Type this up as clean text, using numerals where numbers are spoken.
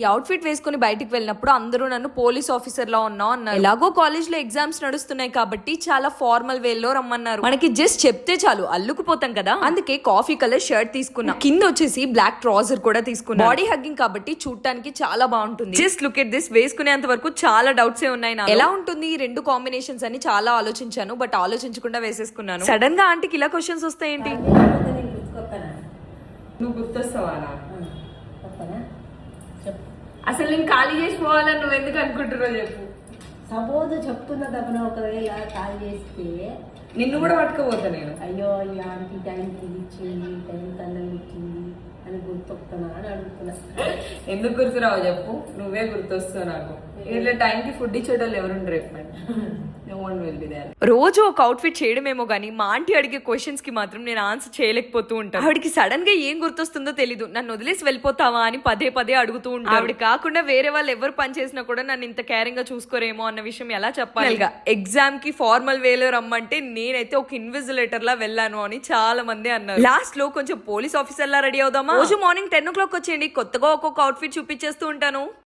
ఈ అవుట్ఫిట్ వేసుకుని బయటికి వెళ్ళినప్పుడు అందరూ నన్ను పోలీస్ ఆఫీసర్ లా ఉన్నావు అన్నారు. ఎలాగో కాలేజ్ లో ఎగ్జామ్స్ నడుస్తున్నాయి కాబట్టి చాలా ఫార్మల్ వే లో రమ్మన్నారు. మనకి జస్ట్ చెప్తే చాలు అల్లుకుపోతాం కదా, అందుకే కాఫీ కలర్ షర్ట్ తీసుకున్నా. కింద వచ్చేసి బ్లాక్ ట్రౌజర్ కూడా తీసుకున్నా. బాడీ హగ్గింగ్ కాబట్టి చూడటానికి చాలా బాగుంటుంది. Just look at this. వేసుకునేంత వరకు చాలా డౌట్స్ ఉన్నాయి నాకు. ఎలా ఉంటుంది ఈ రెండు కాంబినేషన్స్ అని చాలా ఆలోచించాను, బట్ ఆలోచించకుండా వేసేసుకున్నాను. సడన్ గా ఆంటీకి ఇలా క్వశ్చన్స్ వస్తాయేంటి? నువ్వు గుర్తొస్తావా? అసలు నేను ఖాళీ చేసి పోవాలని నువ్వు ఎందుకు అనుకుంటున్నావు చెప్పు. సపోజ్ చెప్తున్న తప్పన ఒకవేళ కాల్ చేస్తే నిన్ను కూడా పట్టుకోపోతా నేను. అయ్యో ఇలాంటి టైంకి ఇచ్చింది, టైం కన్నా ఇచ్చింది అని గుర్తొస్తున్నా అని అడుగుతున్నా. ఎందుకు గుర్తురావు చెప్పు, నువ్వే గుర్తొస్తావు నాకు. ఇట్లా టైంకి ఫుడ్ ఇచ్చేటోళ్ళు ఎవరుంటారు చెప్పండి. రోజు ఒక అవుట్ఫిట్ చేయడమేమో గానీ మా ఆంటీ అడిగే క్వశ్చన్స్ కి మాత్రం నేను ఆన్సర్ చేయలేకపోతూ ఉంటాను. ఆవిడకి సడన్ గా ఏం గుర్తొస్తుందో తెలీదు. నన్ను వదిలేసి వెళ్ళిపోతావా అని పదే పదే అడుగుతూ ఉంటాను. ఆవిడ కాకుండా వేరే వాళ్ళు ఎవరు పని చేసినా కూడా నన్ను ఇంత కేరింగ్ గా చూసుకోరేమో అన్న విషయం ఎలా చెప్పాలి. ఎగ్జామ్ కి ఫార్మల్ వేలో రమ్మంటే నేనైతే ఒక ఇన్విజిలేటర్ లా వెళ్ళాను అని చాలా మంది అన్నారు. లాస్ట్ లో కొంచెం పోలీస్ ఆఫీసర్ లా రెడీ అవుదామా? రోజు మార్నింగ్ 10 o'clock వచ్చేయండి, కొత్తగా ఒక్కొక్క అవుట్ఫిట్ చూపించేస్తూ ఉంటాను.